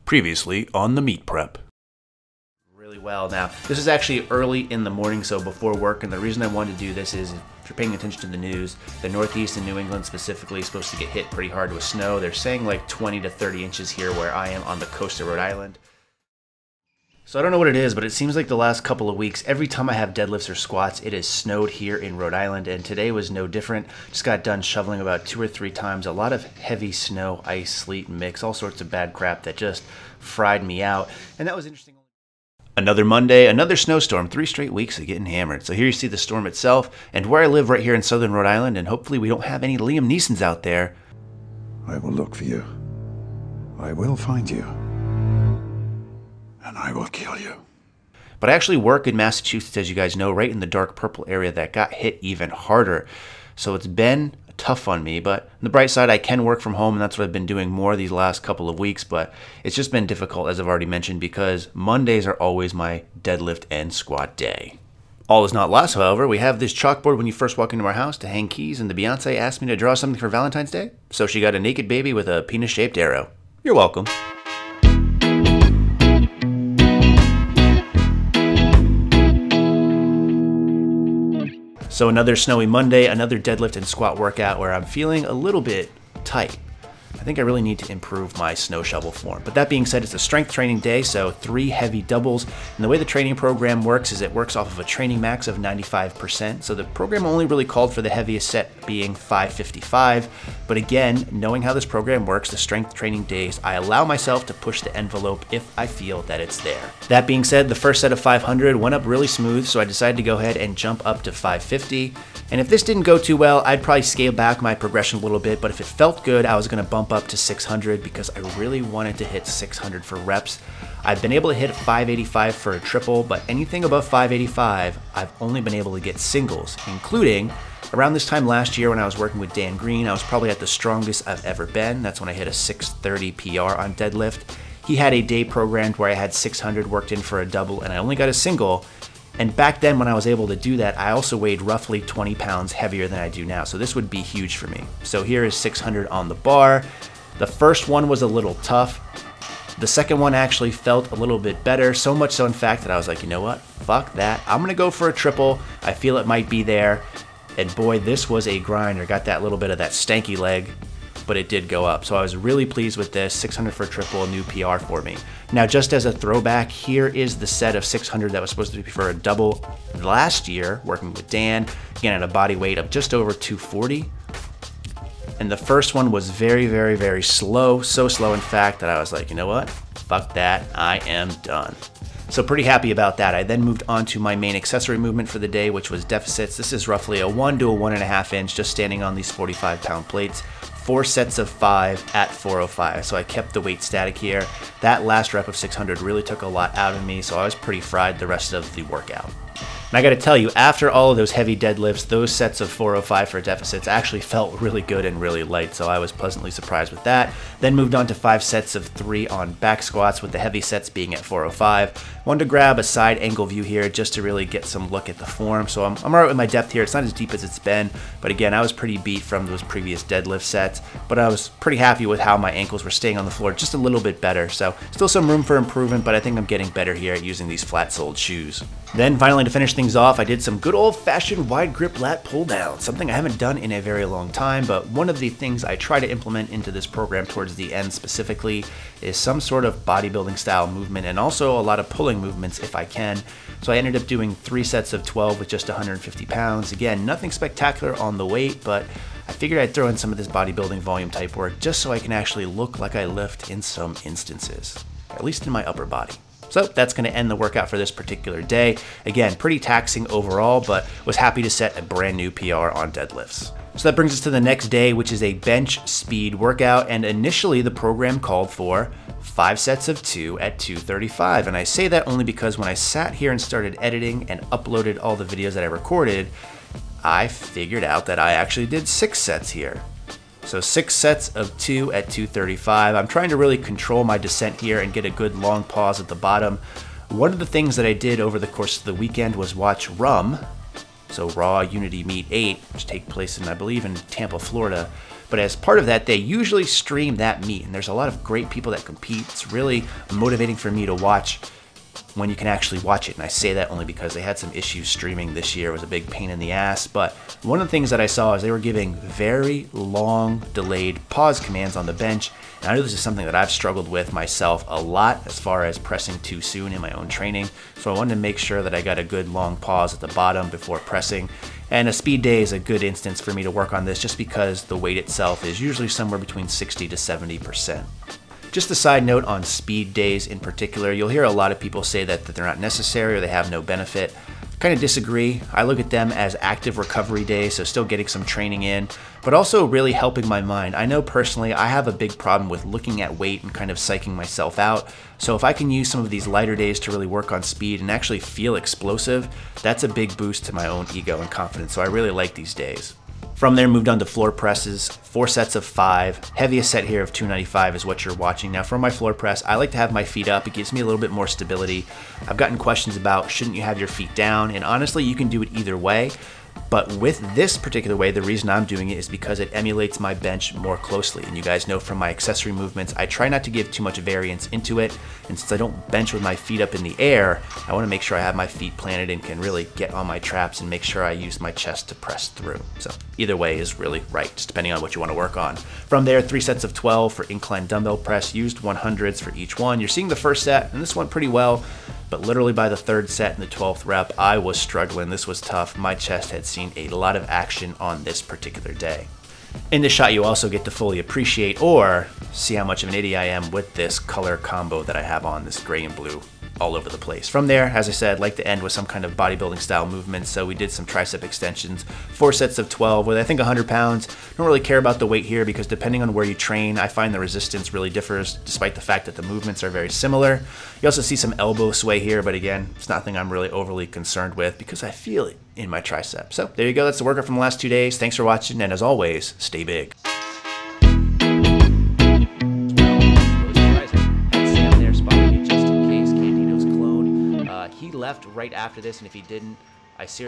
Previously on the meat prep. Really well. Now, this is actually early in the morning, so before work, and the reason I wanted to do this is, if you're paying attention to the news, the Northeast and New England specifically is supposed to get hit pretty hard with snow. They're saying like 20 to 30 inches here where I am on the coast of Rhode Island. So I don't know what it is, but it seems like the last couple of weeks, every time I have deadlifts or squats, it has snowed here in Rhode Island, and today was no different. Just got done shoveling about 2 or 3 times. A lot of heavy snow, ice, sleet mix, all sorts of bad crap that just fried me out, and that was interesting. Another Monday, another snowstorm, 3 straight weeks of getting hammered. So here you see the storm itself, and where I live right here in southern Rhode Island, and hopefully we don't have any Liam Neesons out there. I will look for you. I will find you. And I will kill you. But I actually work in Massachusetts, as you guys know, right in the dark purple area that got hit even harder. So it's been tough on me, but on the bright side, I can work from home, and that's what I've been doing more these last couple of weeks, but it's just been difficult, as I've already mentioned, because Mondays are always my deadlift and squat day. All is not lost, however. We have this chalkboard when you first walk into our house to hang keys, and the Beyonce asked me to draw something for Valentine's Day, so she got a naked baby with a penis-shaped arrow. You're welcome. So another snowy Monday, another deadlift and squat workout where I'm feeling a little bit tight. I think I really need to improve my snow shovel form. But that being said, it's a strength training day, so 3 heavy doubles. And the way the training program works is it works off of a training max of 95%. So the program only really called for the heaviest set being 555. But again, knowing how this program works, the strength training days, I allow myself to push the envelope if I feel that it's there. That being said, the first set of 500 went up really smooth, so I decided to go ahead and jump up to 550. And if this didn't go too well, I'd probably scale back my progression a little bit, but if it felt good, I was gonna bump up to 600 because I really wanted to hit 600 for reps. I've been able to hit 585 for a triple, but anything above 585, I've only been able to get singles, including around this time last year when I was working with Dan Green. I was probably at the strongest I've ever been. That's when I hit a 630 PR on deadlift. He had a day programmed where I had 600 worked in for a double, and I only got a single. And back then when I was able to do that, I also weighed roughly 20 pounds heavier than I do now. So this would be huge for me. So here is 600 on the bar. The first one was a little tough. The second one actually felt a little bit better. So much so in fact that I was like, you know what? Fuck that. I'm gonna go for a triple. I feel it might be there. And boy, this was a grinder. Got that little bit of that stanky leg, but it did go up. So I was really pleased with this. 600 for a triple, a new PR for me. Now, just as a throwback, here is the set of 600 that was supposed to be for a double last year, working with Dan, again at a body weight of just over 240. And the first one was very, very, very slow. So slow, in fact, that I was like, you know what? Fuck that, I am done. So pretty happy about that. I then moved on to my main accessory movement for the day, which was deficits. This is roughly a 1 to a 1.5 inch, just standing on these 45-pound plates. 4 sets of 5 at 405. So I kept the weight static here. That last rep of 600 really took a lot out of me, so I was pretty fried the rest of the workout. And I gotta tell you, after all of those heavy deadlifts, those sets of 405 for deficits actually felt really good and really light, so I was pleasantly surprised with that. Then moved on to 5 sets of 3 on back squats, with the heavy sets being at 405. Wanted to grab a side angle view here just to really get some look at the form. So I'm alright with my depth here. It's not as deep as it's been, but again, I was pretty beat from those previous deadlift sets, but I was pretty happy with how my ankles were staying on the floor just a little bit better. So still some room for improvement, but I think I'm getting better here at using these flat-soled shoes. Then finally, to finish things off, I did some good old-fashioned wide grip lat pull down, something I haven't done in a very long time, but one of the things I try to implement into this program towards the end specifically is some sort of bodybuilding style movement, and also a lot of pulling movements if I can. So I ended up doing 3 sets of 12 with just 150 pounds. Again, nothing spectacular on the weight, but I figured I'd throw in some of this bodybuilding volume type work just so I can actually look like I lift in some instances, at least in my upper body. So that's going to end the workout for this particular day. Again, pretty taxing overall, but was happy to set a brand new PR on deadlifts. So that brings us to the next day, which is a bench speed workout. And initially the program called for 5 sets of 2 at 235. And I say that only because when I sat here and started editing and uploaded all the videos that I recorded, I figured out that I actually did 6 sets here. So 6 sets of 2 at 235. I'm trying to really control my descent here and get a good long pause at the bottom. One of the things that I did over the course of the weekend was watch RUM, so Raw Unity Meet 8, which take place in, I believe, in Tampa, Florida. But as part of that, they usually stream that meet, and there's a lot of great people that compete. It's really motivating for me to watch when you can actually watch it. And I say that only because they had some issues streaming this year. It was a big pain in the ass. But one of the things that I saw is they were giving very long delayed pause commands on the bench. And I know this is something that I've struggled with myself a lot as far as pressing too soon in my own training. So I wanted to make sure that I got a good long pause at the bottom before pressing. And a speed day is a good instance for me to work on this just because the weight itself is usually somewhere between 60 to 70%. Just a side note on speed days in particular, you'll hear a lot of people say that they're not necessary or they have no benefit. Kind of disagree. I look at them as active recovery days, so still getting some training in, but also really helping my mind. I know personally I have a big problem with looking at weight and kind of psyching myself out. So if I can use some of these lighter days to really work on speed and actually feel explosive, that's a big boost to my own ego and confidence. So I really like these days. From there, moved on to floor presses, 4 sets of 5. Heaviest set here of 295 is what you're watching. Now for my floor press, I like to have my feet up. It gives me a little bit more stability. I've gotten questions about shouldn't you have your feet down? And honestly, you can do it either way. But with this particular way, the reason I'm doing it is because it emulates my bench more closely. And you guys know from my accessory movements, I try not to give too much variance into it. And since I don't bench with my feet up in the air, I want to make sure I have my feet planted and can really get on my traps and make sure I use my chest to press through. So either way is really right, just depending on what you want to work on. From there, 3 sets of 12 for incline dumbbell press, used 100s for each one. You're seeing the first set, and this went pretty well. But literally by the 3rd set and the 12th rep, I was struggling. This was tough. My chest had seen a lot of action on this particular day. In this shot, you also get to fully appreciate or see how much of an idiot I am with this color combo that I have on, this gray and blue all over the place. From there, as I said, like to end with some kind of bodybuilding style movement. So we did some tricep extensions, 4 sets of 12 with I think 100 pounds. Don't really care about the weight here because depending on where you train, I find the resistance really differs despite the fact that the movements are very similar. You also see some elbow sway here, but again, it's nothing I'm really overly concerned with because I feel it in my tricep. So there you go. That's the workout from the last 2 days. Thanks for watching. And as always, stay big. He left right after this, and if he didn't, I seriously